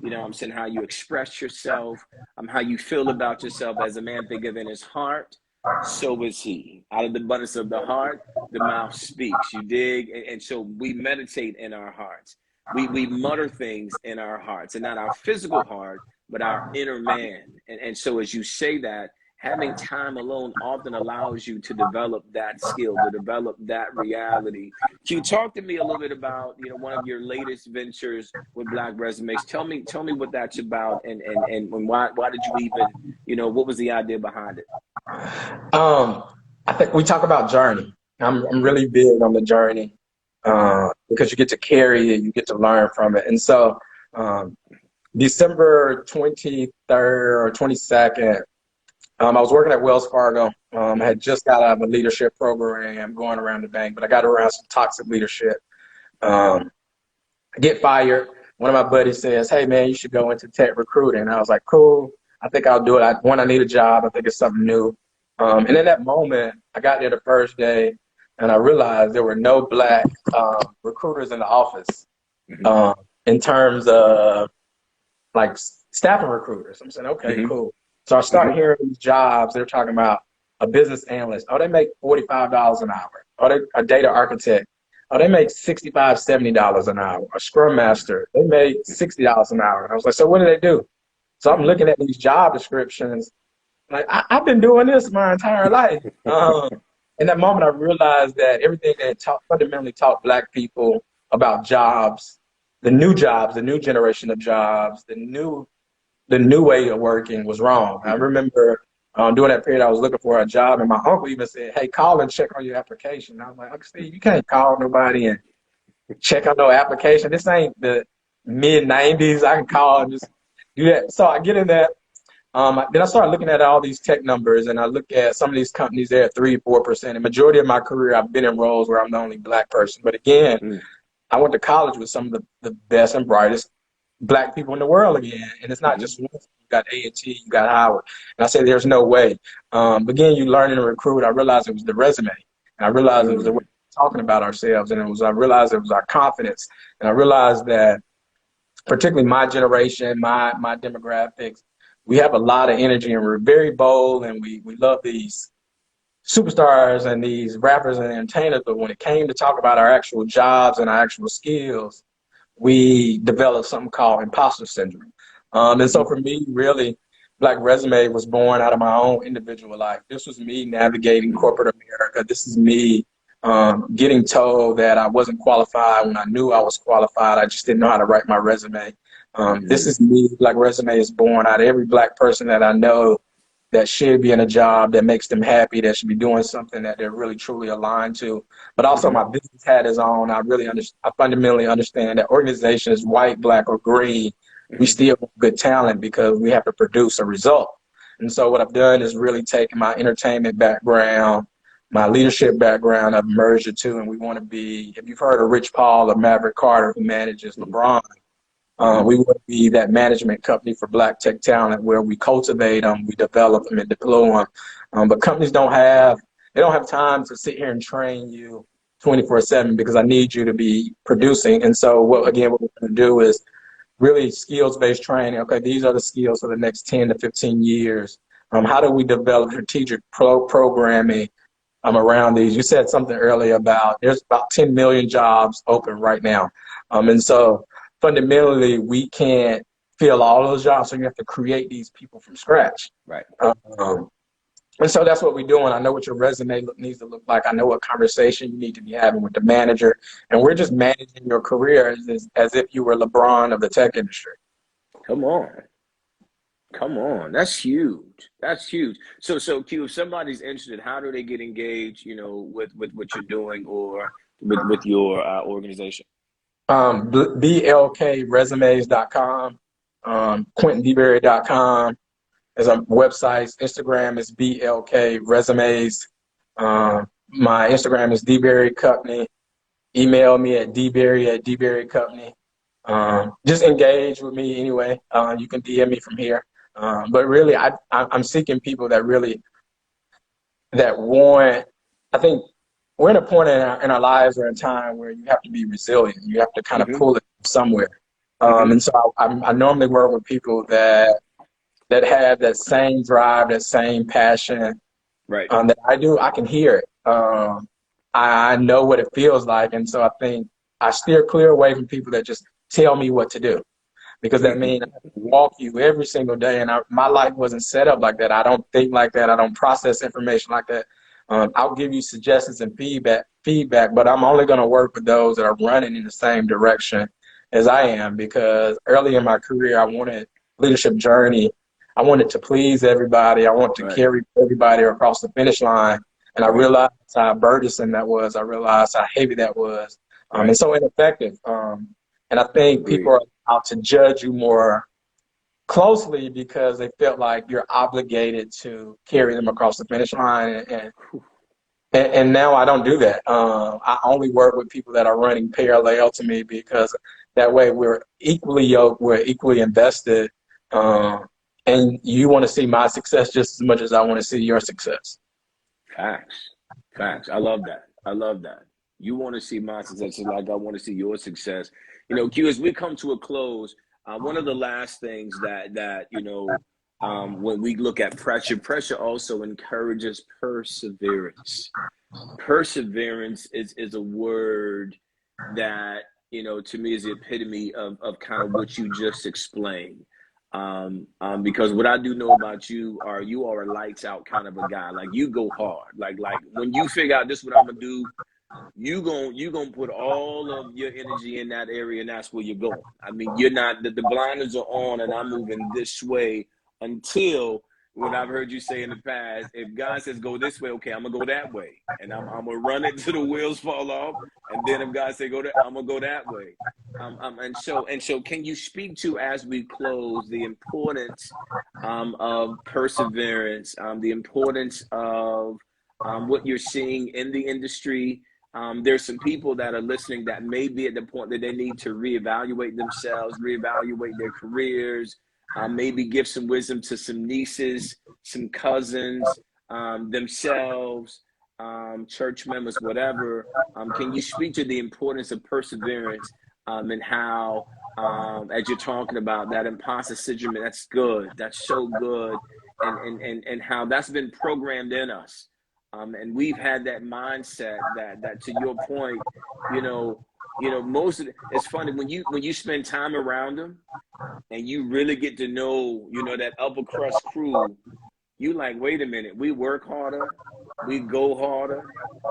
you know what I'm saying, how you express yourself, how you feel about yourself. As a man thinketh in his heart, so is he. Out of the abundance of the heart, the mouth speaks. You dig? And so we meditate in our hearts. We mutter things in our hearts, and not our physical heart, but our inner man. And so as you say that, having time alone often allows you to develop that skill, to develop that reality. Can you talk to me a little bit about, you know, one of your latest ventures with Black Resumes? Tell me what that's about, and why did you even, you know, what was the idea behind it? I think we talk about journey. I'm really big on the journey because you get to carry it, you get to learn from it. And so December 23rd or 22nd, I was working at Wells Fargo. I had just got out of a leadership program going around the bank, but I got around some toxic leadership. I get fired. One of my buddies says, hey, man, you should go into tech recruiting. And I was like, cool, I think I'll do it. I need a job. I think it's something new. And in that moment, I got there the first day, and I realized there were no Black recruiters in the office in terms of like staffing recruiters. I'm saying, okay, cool. So I started hearing these jobs. They're talking about a business analyst. Oh, they make $45 an hour. Oh, they a data architect. Oh, they make $65, $70 an hour. A scrum master, they make $60 an hour. And I was like, so what do they do? So I'm looking at these job descriptions. Like, I've been doing this my entire life. In that moment, I realized that everything that fundamentally taught Black people about jobs, the new generation of jobs, the new way of working was wrong. I remember during that period, I was looking for a job, and my uncle even said, hey, call and check on your application. I was like, Uncle Steve, you can't call nobody and check on no application. This ain't the mid-90s. I can call and just do that. So I get in that. Then I started looking at all these tech numbers, and I look at some of these companies, they're at 3-4%. The majority of my career, I've been in roles where I'm the only Black person. But again, I went to college with some of the best and brightest Black people in the world again. And it's not just one. You got A&T, you got Howard. And I said, there's no way. Again, you learn and recruit. I realized it was the resume. And I realized it was the way we're talking about ourselves. And I realized it was our confidence. And I realized that particularly my generation, my demographics, we have a lot of energy and we're very bold and we love these superstars and these rappers and entertainers. But when it came to talk about our actual jobs and our actual skills, we developed something called imposter syndrome. And so for me, really, Black Resume was born out of my own individual life. This was me navigating corporate America. This is me getting told that I wasn't qualified when I knew I was qualified. I just didn't know how to write my resume. This is me. Black Resume is born out of every Black person that I know that should be in a job that makes them happy, that should be doing something that they're really truly aligned to. But also my business hat is on. I fundamentally understand that organizations, white, Black, or green, we still have good talent because we have to produce a result. And so what I've done is really taken my entertainment background, my leadership background, I've merged the two, and we want to be, if you've heard of Rich Paul or Maverick Carter, who manages LeBron, we want to be that management company for Black tech talent where we cultivate them, we develop them and deploy them. But companies don't have time to sit here and train you 24/7 because I need you to be producing. And so what we're going to do is really skills-based training. Okay, these are the skills for the next 10 to 15 years. How do we develop strategic programming around these? You said something earlier about there's about 10 million jobs open right now. And so fundamentally, we can't fill all those jobs, so you have to create these people from scratch. Right. And so that's what we're doing. I know what your resume needs to look like. I know what conversation you need to be having with the manager. And we're just managing your career as if you were LeBron of the tech industry. Come on. Come on. That's huge. That's huge. So Q, if somebody's interested, how do they get engaged, with what you're doing or with your organization? BLKresumes.com, QuentinDeberry.com. As our websites. Instagram is BLK Resumes. My Instagram is DBerry Company. Email me at dberry@dberry Company. Just engage with me anyway. You can DM me from here. But really, I'm seeking people that want. I think we're in a point in our lives or a time where you have to be resilient. You have to kind of pull it somewhere. And so I normally work with people that have that same drive, that same passion, right? That I do. I can hear it. I know what it feels like, and so I think I steer clear away from people that just tell me what to do, because that means I have to walk you every single day, and my life wasn't set up like that. I don't think like that. I don't process information like that. I'll give you suggestions and feedback, but I'm only going to work with those that are running in the same direction as I am, because early in my career, I wanted leadership journey. I wanted to please everybody. I wanted to carry everybody across the finish line. And I realized how burdensome that was. I realized how heavy that was. And so ineffective. And I think people are out to judge you more closely because they felt like you're obligated to carry them across the finish line. And now I don't do that. I only work with people that are running parallel to me, because that way we're equally yoked, we're equally invested. And you want to see my success just as much as I want to see your success. Facts. I love that. You want to see my success just like I want to see your success. Q, as we come to a close, one of the last things that when we look at pressure also encourages perseverance. Perseverance is a word that, to me is the epitome of kind of what you just explained. Because what I do know about you are a lights out kind of a guy. Like, you go hard. Like when you figure out this is what I'm gonna do, you gonna put all of your energy in that area, and that's where you're going. I mean, you're not the blinders are on, and I'm moving this way until what I've heard you say in the past. If God says go this way, okay, I'm gonna go that way, and I'm gonna run it till the wheels fall off. And then if God say go that, I'm gonna go that way. And so, can you speak to, as we close, the importance of perseverance, the importance of what you're seeing in the industry? There's some people that are listening that may be at the point that they need to reevaluate themselves, reevaluate their careers, maybe give some wisdom to some nieces, some cousins, themselves, church members, whatever. Can you speak to the importance of perseverance and how, as you're talking about that imposter syndrome, that's good, that's so good, and how that's been programmed in us. And we've had that mindset that to your point, most of it's funny when you spend time around them and you really get to know, that upper crust crew, you like, wait a minute, we work harder, we go harder,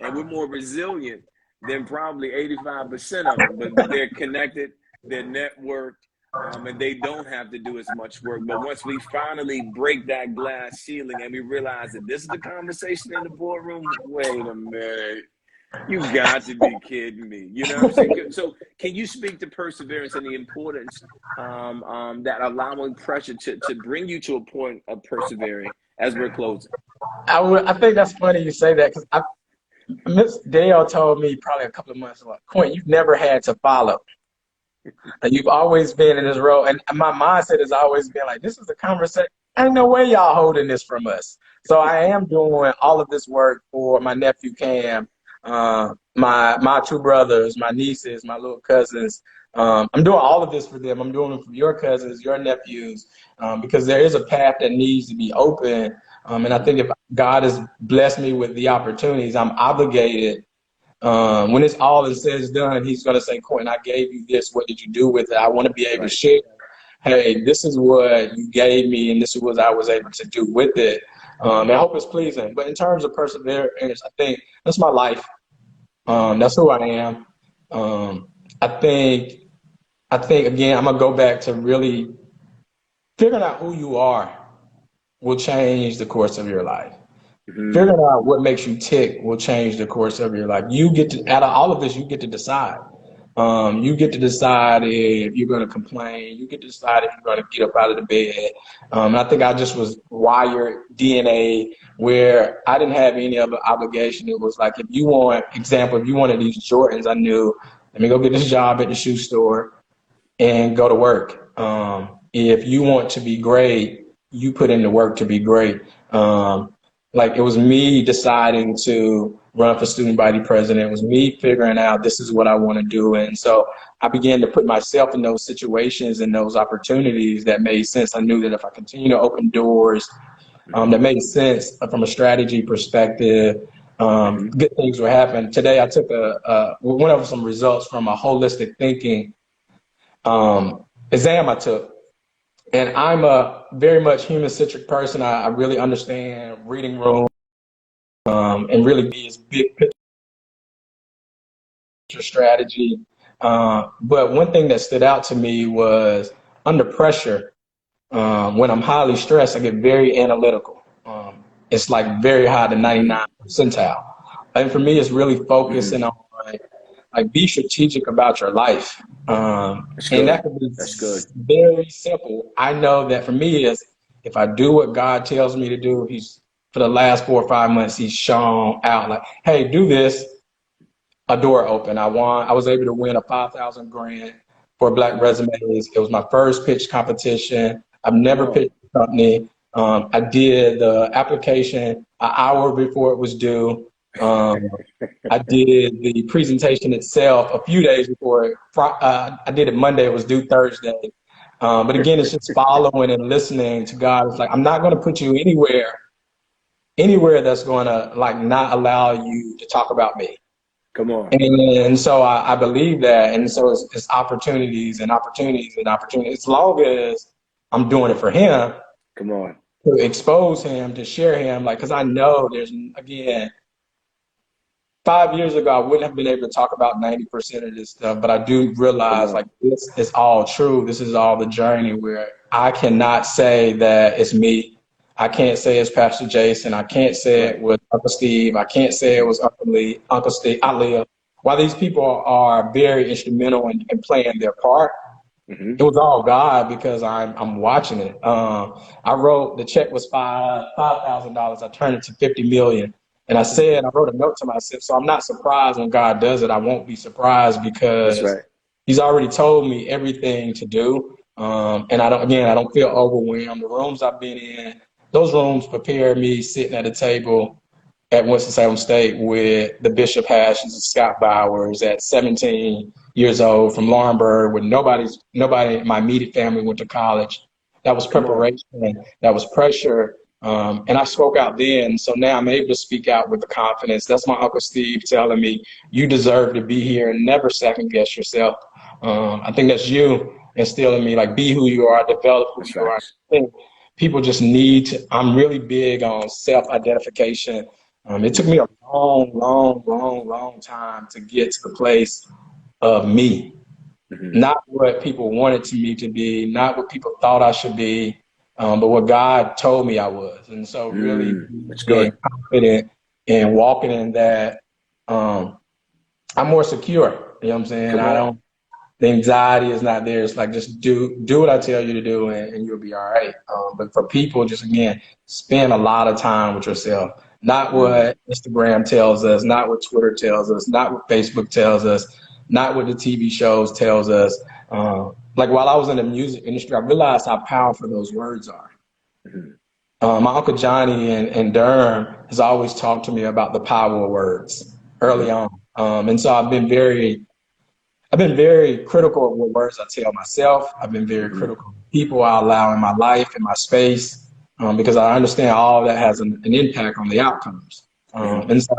and we're more resilient than probably 85% of them, but they're connected, they're networked, and they don't have to do as much work. But once we finally break that glass ceiling and we realize that this is the conversation in the boardroom, wait a minute, you got to be kidding me. You know what I'm saying? So can you speak to perseverance and the importance that allowing pressure to bring you to a point of persevering as we're closing? I think that's funny you say that, because Miss Dale told me probably a couple of months ago, Quentin, you've never had to follow. And you've always been in this role. And my mindset has always been like, this is a conversation. Ain't no way y'all holding this from us. So I am doing all of this work for my nephew Cam, my two brothers, my nieces, my little cousins. I'm doing all of this for them. I'm doing it for your cousins, your nephews, because there is a path that needs to be open. And I think if God has blessed me with the opportunities, I'm obligated when it's all is said and done, he's going to say, Quentin, I gave you this. What did you do with it? I want to be able to share, hey, this is what you gave me, and this is what I was able to do with it. And I hope it's pleasing. But in terms of perseverance, I think that's my life. That's who I am. I think, again, I'm going to go back to really figuring out who you are will change the course of your life. Figuring out what makes you tick will change the course of your life. You get to, out of all of this, you get to decide. You get to decide if you're going to complain. You get to decide if you're going to get up out of the bed. And I think I just was wired DNA where I didn't have any other obligation. It was like, if you wanted these Jordans, I knew, let me go get this job at the shoe store and go to work. If you want to be great, you put in the work to be great. Like, it was me deciding to run for student body president. It was me figuring out this is what I want to do. And so I began to put myself in those situations and those opportunities that made sense. I knew that if I continue to open doors that made sense from a strategy perspective, good things would happen. Today, I took went over some results from a holistic thinking exam I took. And I'm a very much human-centric person. I really understand reading room and really be as big picture strategy. But one thing that stood out to me was under pressure, when I'm highly stressed, I get very analytical. It's like very high to 99th percentile. And for me, it's really focusing on like be strategic about your life. And that could be very simple. I know that for me is if I do what God tells me to do, for the last 4 or 5 months, he's shown out like, hey, do this, a door open. I was able to win a $5,000 grant for Black Resumes. It was my first pitch competition. I've never pitched a company. I did the application an hour before it was due. I did the presentation itself a few days before. I did it Monday. It was due Thursday. But again, it's just following and listening to God. It's like, I'm not going to put you anywhere that's going to like not allow you to talk about me. Come on. And so I believe that. And so it's opportunities and opportunities and opportunities. As long as I'm doing it for him. Come on. To expose him, to share him. Like, because I know there's, again, 5 years ago, I wouldn't have been able to talk about 90% of this stuff, but I do realize like this is all true. This is all the journey where I cannot say that it's me. I can't say it's Pastor Jason. I can't say it was Uncle Steve. I can't say it was Uncle Steve, Aaliyah. While these people are very instrumental in playing their part, it was all God because I'm watching it. I wrote, the check was $5,000. I turned it to $50 million. And I wrote a note to myself, so I'm not surprised when God does it. I won't be surprised because he's already told me everything to do. And I don't feel overwhelmed. The rooms I've been in, those rooms prepare me sitting at a table at Winston-Salem State with the Bishop Hashes and Scott Bowers at 17 years old from Laurinburg, where nobody in my immediate family went to college. That was preparation. That was pressure. And I spoke out then, so now I'm able to speak out with the confidence. That's my Uncle Steve telling me, you deserve to be here and never second guess yourself. I think that's you instilling me, like, be who you are, develop who you are. I think people just need to, I'm really big on self-identification. It took me a long time to get to the place of me, not what people wanted me to be, not what people thought I should be. But what God told me I was. And so really being confident and walking in that, I'm more secure. You know what I'm saying? The anxiety is not there. It's like, just do what I tell you to do and you'll be all right. But for people, just again, spend a lot of time with yourself. Not what Instagram tells us, not what Twitter tells us, not what Facebook tells us, not what the TV shows tells us. Like, while I was in the music industry, I realized how powerful those words are. My Uncle Johnny in Durham has always talked to me about the power of words early on. And so I've been very critical of what words I tell myself. I've been very critical of people I allow in my life, in my space, because I understand all of that has an impact on the outcomes. And so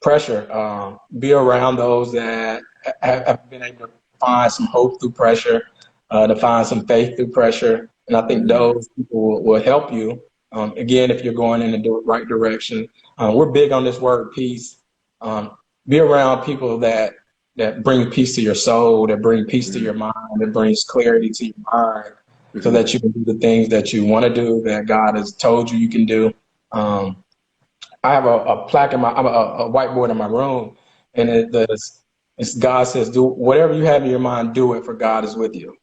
pressure. Be around those that have been able to find some hope through pressure, to find some faith through pressure. And I think those people will help you. Again, if you're going in the right direction. We're big on this word peace. Be around people that bring peace to your soul, that bring peace to your mind, that brings clarity to your mind, so that you can do the things that you want to do, that God has told you you can do. I have a plaque in a whiteboard in my room, and it's God says, do whatever you have in your mind, do it, for God is with you.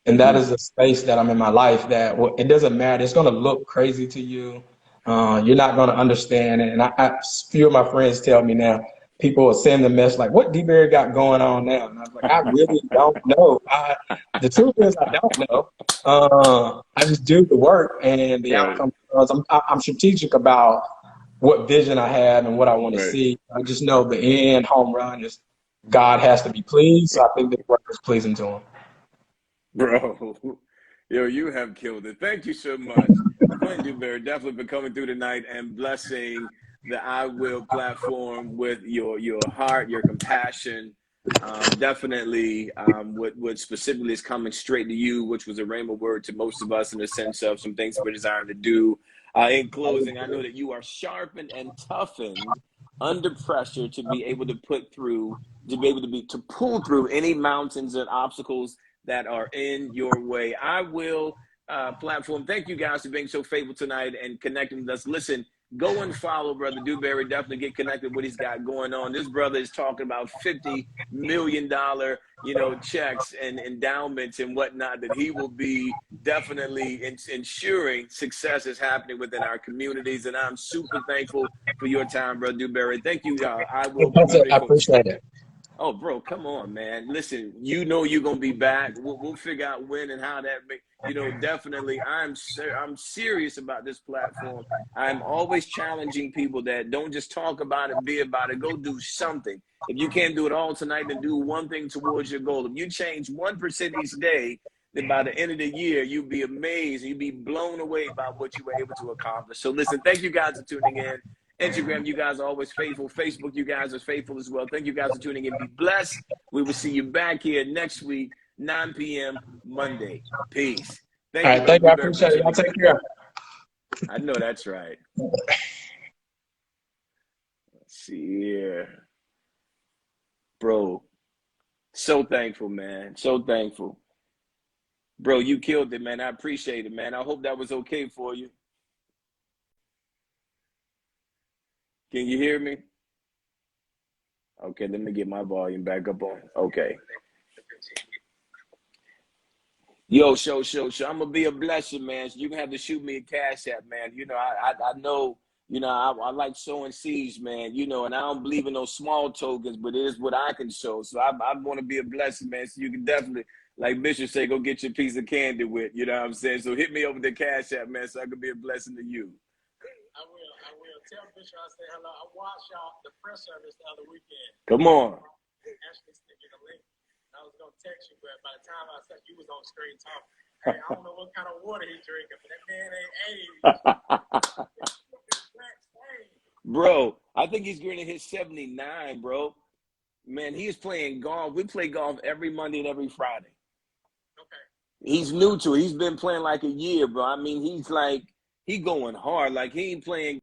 And that is the space that I'm in my life, that it doesn't matter. It's going to look crazy to you. You're not going to understand it. And a few of my friends tell me now, people are sending the mess like, what D-Berry got going on now? And I was like, I really don't know. The truth is, I don't know. I just do the work, and the outcome comes. I'm strategic about what vision I have and what I want to see. I just know the end home run is God has to be pleased. So I think the work is pleasing to him. Bro, yo, you have killed it. Thank you so much, Quentin DuBarry, definitely for coming through tonight and blessing the I Will platform with your heart, your compassion. Definitely what specifically is coming straight to you, which was a rhema word to most of us in the sense of some things we're desiring to do. In closing, I know that you are sharpened and toughened under pressure to be able to to pull through any mountains and obstacles that are in your way. I Will platform. Thank you guys for being so faithful tonight and connecting with us. Listen, go and follow Brother DuBarry. Definitely get connected with what he's got going on. This brother is talking about $50 million, checks and endowments and whatnot that he will be definitely ensuring success is happening within our communities. And I'm super thankful for your time, Brother DuBarry. Thank you. I Will. I appreciate it. Oh, bro, come on, man. Listen, you're going to be back. We'll figure out when and how that definitely I'm serious about this platform. I'm always challenging people that don't just talk about it, be about it, go do something. If you can't do it all tonight, then do one thing towards your goal. If you change 1% each day, then by the end of the year, you'll be amazed. You'll be blown away by what you were able to accomplish. So listen, thank you guys for tuning in. Instagram, you guys are always faithful. Facebook, you guys are faithful as well. Thank you guys for tuning in. Be blessed. We will see you back here next week, 9 p.m. Monday. Peace. Thank you. I appreciate it. Y'all take care. I know that's right. Let's see here. Bro, so thankful, man. So thankful. Bro, you killed it, man. I appreciate it, man. I hope that was okay for you. Can you hear me? Okay, let me get my volume back up on. Okay. Yo, show. I'm gonna be a blessing, man. So you can have to shoot me a cash app, man. I know, I like sowing seeds, man. And I don't believe in those small tokens, but it is what I can show. So I want to be a blessing, man. So you can definitely, like Bishop say, go get your piece of candy with. You know what I'm saying? So hit me over the cash app, man, so I can be a blessing to you. I will. Tell Bishop I say hello. I watched y'all the press service the other weekend. Come on. Actually sent me the link. I was gonna text you, but by the time I said you was on screen talking, hey, I don't know what kind of water he drinking, but that man ain't aged. Bro, I think he's going to hit 79, bro. Man, he is playing golf. We play golf every Monday and every Friday. Okay. He's new to it. He's been playing like a year, bro. I mean, he going hard. Like, he ain't playing